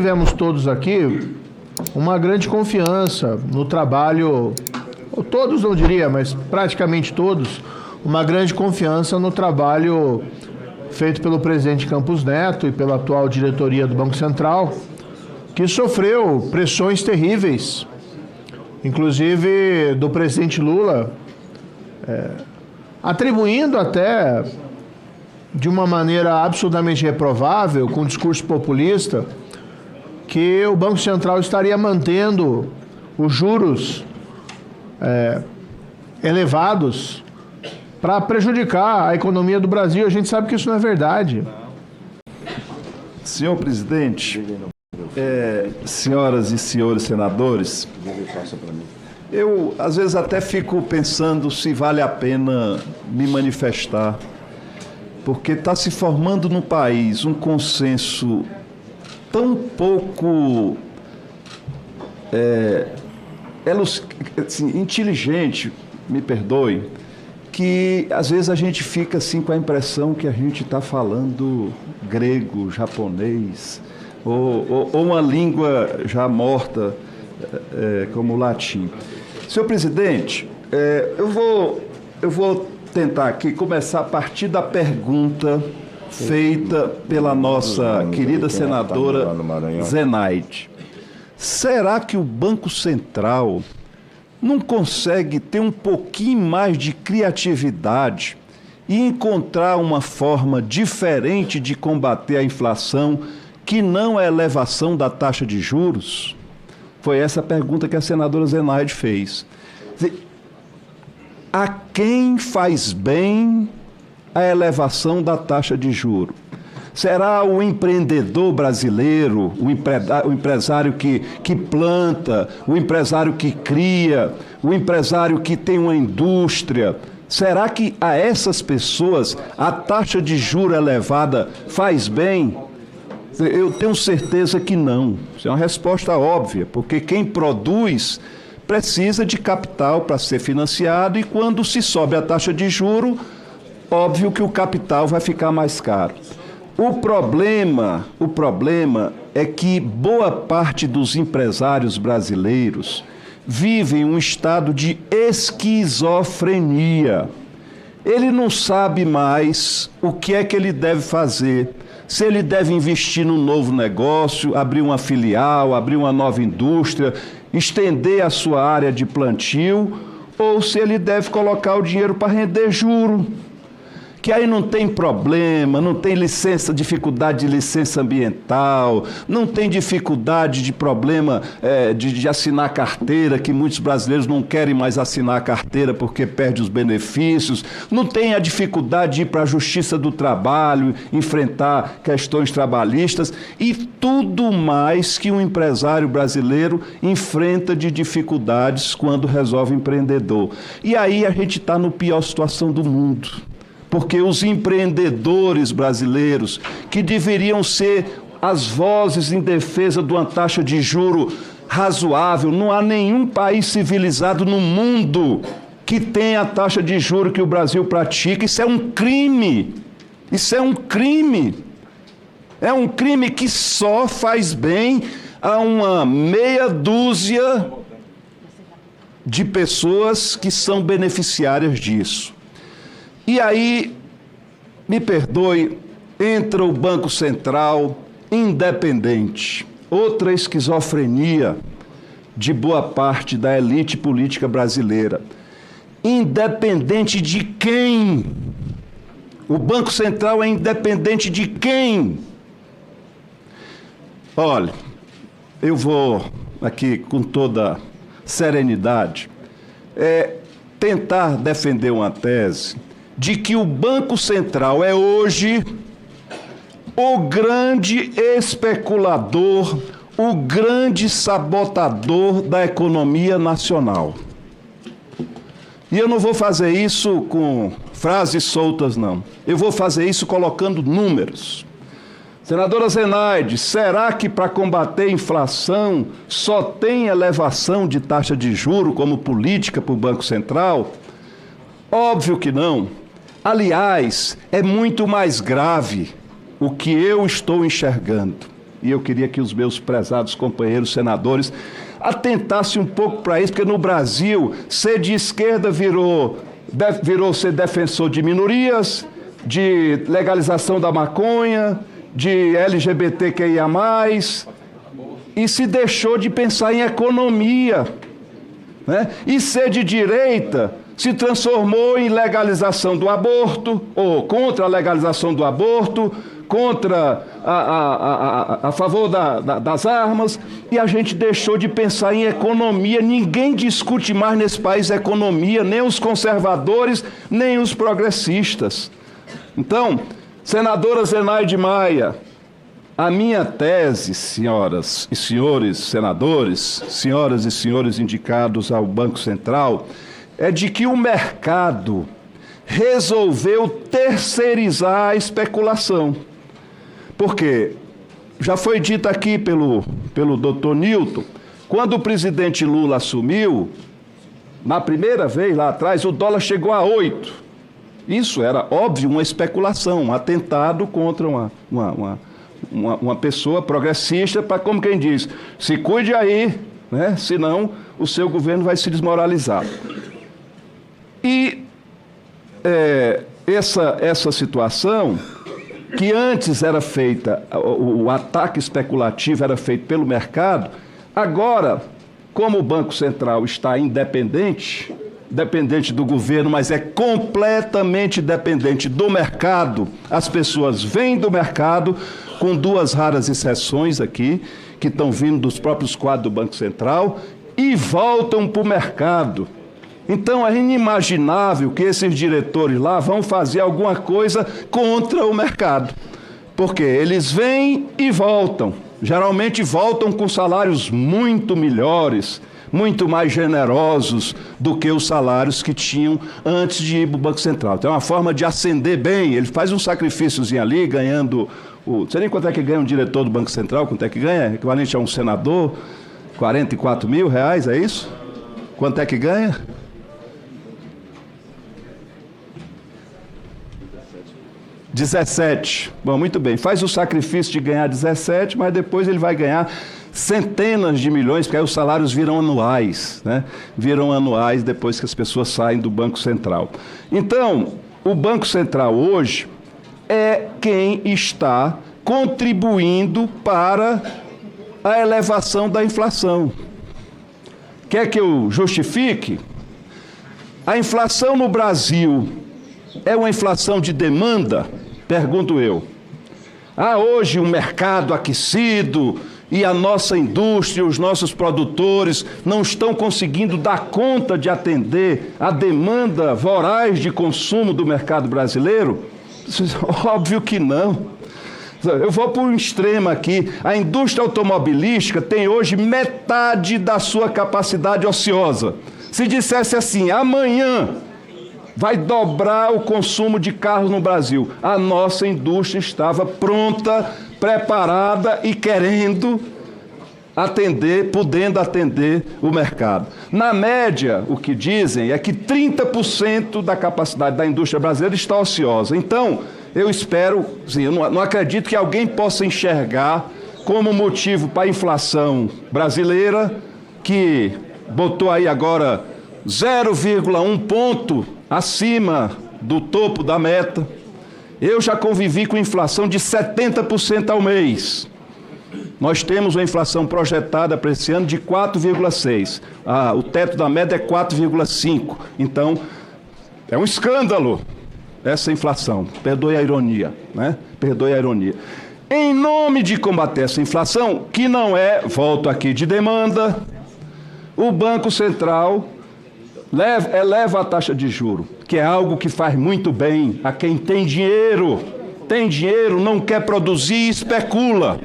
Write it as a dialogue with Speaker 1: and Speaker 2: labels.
Speaker 1: Tivemos todos aqui uma grande confiança no trabalho, todos não diria, mas praticamente todos, uma grande confiança no trabalho feito pelo presidente Campos Neto e pela atual diretoria do Banco Central, que sofreu pressões terríveis, inclusive do presidente Lula, atribuindo até de uma maneira absolutamente reprovável, com discurso populista, que o Banco Central estaria mantendo os juros elevados para prejudicar a economia do Brasil. A gente sabe que isso não é verdade.
Speaker 2: Senhor presidente, senhoras e senhores senadores, eu às vezes até fico pensando se vale a pena me manifestar, porque está se formando no país um consenso tão pouco inteligente, me perdoe, que às vezes a gente fica assim com a impressão que a gente está falando grego, japonês, ou uma língua já morta, como o latim. Senhor presidente, eu vou tentar aqui começar a partir da pergunta feita pela nossa querida senadora Zenaide. Será que o Banco Central não consegue ter um pouquinho mais de criatividade e encontrar uma forma diferente de combater a inflação que não a elevação da taxa de juros? Foi essa a pergunta que a senadora Zenaide fez. A quem faz bem a elevação da taxa de juros? Será o empreendedor brasileiro, o empresário que planta, o empresário que cria, o empresário que tem uma indústria? Será que a essas pessoas a taxa de juros elevada faz bem? Eu tenho certeza que não. Isso é uma resposta óbvia, porque quem produz precisa de capital para ser financiado e quando se sobe a taxa de juros, óbvio que o capital vai ficar mais caro. O problema é que boa parte dos empresários brasileiros vivem um estado de esquizofrenia. Ele não sabe mais o que é que ele deve fazer, se ele deve investir num novo negócio, abrir uma filial, abrir uma nova indústria, estender a sua área de plantio, ou se ele deve colocar o dinheiro para render juro. Que aí não tem problema, não tem dificuldade de licença ambiental, não tem dificuldade de problema de assinar carteira, que muitos brasileiros não querem mais assinar carteira porque perde os benefícios, não tem a dificuldade de ir para a Justiça do Trabalho, enfrentar questões trabalhistas e tudo mais que um empresário brasileiro enfrenta de dificuldades quando resolve empreendedor. E aí a gente está na pior situação do mundo. Porque os empreendedores brasileiros, que deveriam ser as vozes em defesa de uma taxa de juro razoável, não há nenhum país civilizado no mundo que tenha a taxa de juro que o Brasil pratica. Isso é um crime. Isso é um crime. É um crime que só faz bem a uma meia dúzia de pessoas que são beneficiárias disso. E aí, me perdoe, entra o Banco Central independente, outra esquizofrenia de boa parte da elite política brasileira. Independente de quem? O Banco Central é independente de quem? Olha, eu vou aqui com toda serenidade tentar defender uma tese de que o Banco Central é hoje o grande especulador, o grande sabotador da economia nacional. E eu não vou fazer isso com frases soltas, não. Eu vou fazer isso colocando números. Senadora Zenaide, será que para combater a inflação só tem elevação de taxa de juros como política para o Banco Central? Óbvio que não. Aliás, é muito mais grave o que eu estou enxergando. e eu queria que os meus prezados companheiros senadores atentassem um pouco para isso, porque no Brasil, ser de esquerda virou ser defensor de minorias, de legalização da maconha, de LGBTQIA+, e se deixou de pensar em economia, né? E ser de direita se transformou em legalização do aborto, ou contra a legalização do aborto, contra a favor das armas, e a gente deixou de pensar em economia. Ninguém discute mais nesse país economia, nem os conservadores, nem os progressistas. Então, senadora Zenaide Maia, a minha tese, senhoras e senhores senadores, senhoras e senhores indicados ao Banco Central, é de que o mercado resolveu terceirizar a especulação. Porque já foi dito aqui pelo doutor Newton, quando o presidente Lula assumiu, na primeira vez lá atrás, o dólar chegou a 8. Isso era, óbvio, uma especulação, um atentado contra uma pessoa progressista, para, como quem diz, se cuide aí, né? Senão o seu governo vai se desmoralizar. E essa situação, que antes era feita, o ataque especulativo era feito pelo mercado, agora, como o Banco Central está independente, dependente do governo, mas é completamente dependente do mercado, as pessoas vêm do mercado, com duas raras exceções aqui, que estão vindo dos próprios quadros do Banco Central, e voltam para o mercado. Então é inimaginável que esses diretores lá vão fazer alguma coisa contra o mercado. Porque eles vêm e voltam. Geralmente voltam com salários muito melhores, muito mais generosos do que os salários que tinham antes de ir para o Banco Central. Então é uma forma de ascender bem. Ele faz um sacrifíciozinho ali, ganhando... Não sei nem quanto é que ganha um diretor do Banco Central, quanto é que ganha? Equivalente a um senador, R$44 mil, é isso? Quanto é que ganha? 17. Bom, muito bem. Faz o sacrifício de ganhar 17, mas depois ele vai ganhar centenas de milhões, porque aí os salários viram anuais, né? Viram anuais depois que as pessoas saem do Banco Central. Então, o Banco Central hoje é quem está contribuindo para a elevação da inflação. Quer que eu justifique? A inflação no Brasil é uma inflação de demanda? Pergunto eu. Hoje um mercado aquecido e a nossa indústria, os nossos produtores não estão conseguindo dar conta de atender a demanda voraz de consumo do mercado brasileiro? Óbvio que não. Eu vou para um extremo aqui. A indústria automobilística tem hoje metade da sua capacidade ociosa. Se dissesse assim, amanhã vai dobrar o consumo de carros no Brasil, a nossa indústria estava pronta, preparada e querendo atender, podendo atender o mercado. Na média, o que dizem é que 30% da capacidade da indústria brasileira está ociosa. Então, eu espero, sim, eu não acredito que alguém possa enxergar como motivo para a inflação brasileira, que botou aí agora 0,1 ponto acima do topo da meta. Eu já convivi com inflação de 70% ao mês. Nós temos uma inflação projetada para esse ano de 4,6%. O teto da meta é 4,5%. Então, é um escândalo essa inflação. Perdoe a ironia, né? Perdoe a ironia. Em nome de combater essa inflação, que não é, volto aqui, de demanda, o Banco Central eleva a taxa de juro, que é algo que faz muito bem a quem tem dinheiro, não quer produzir e especula.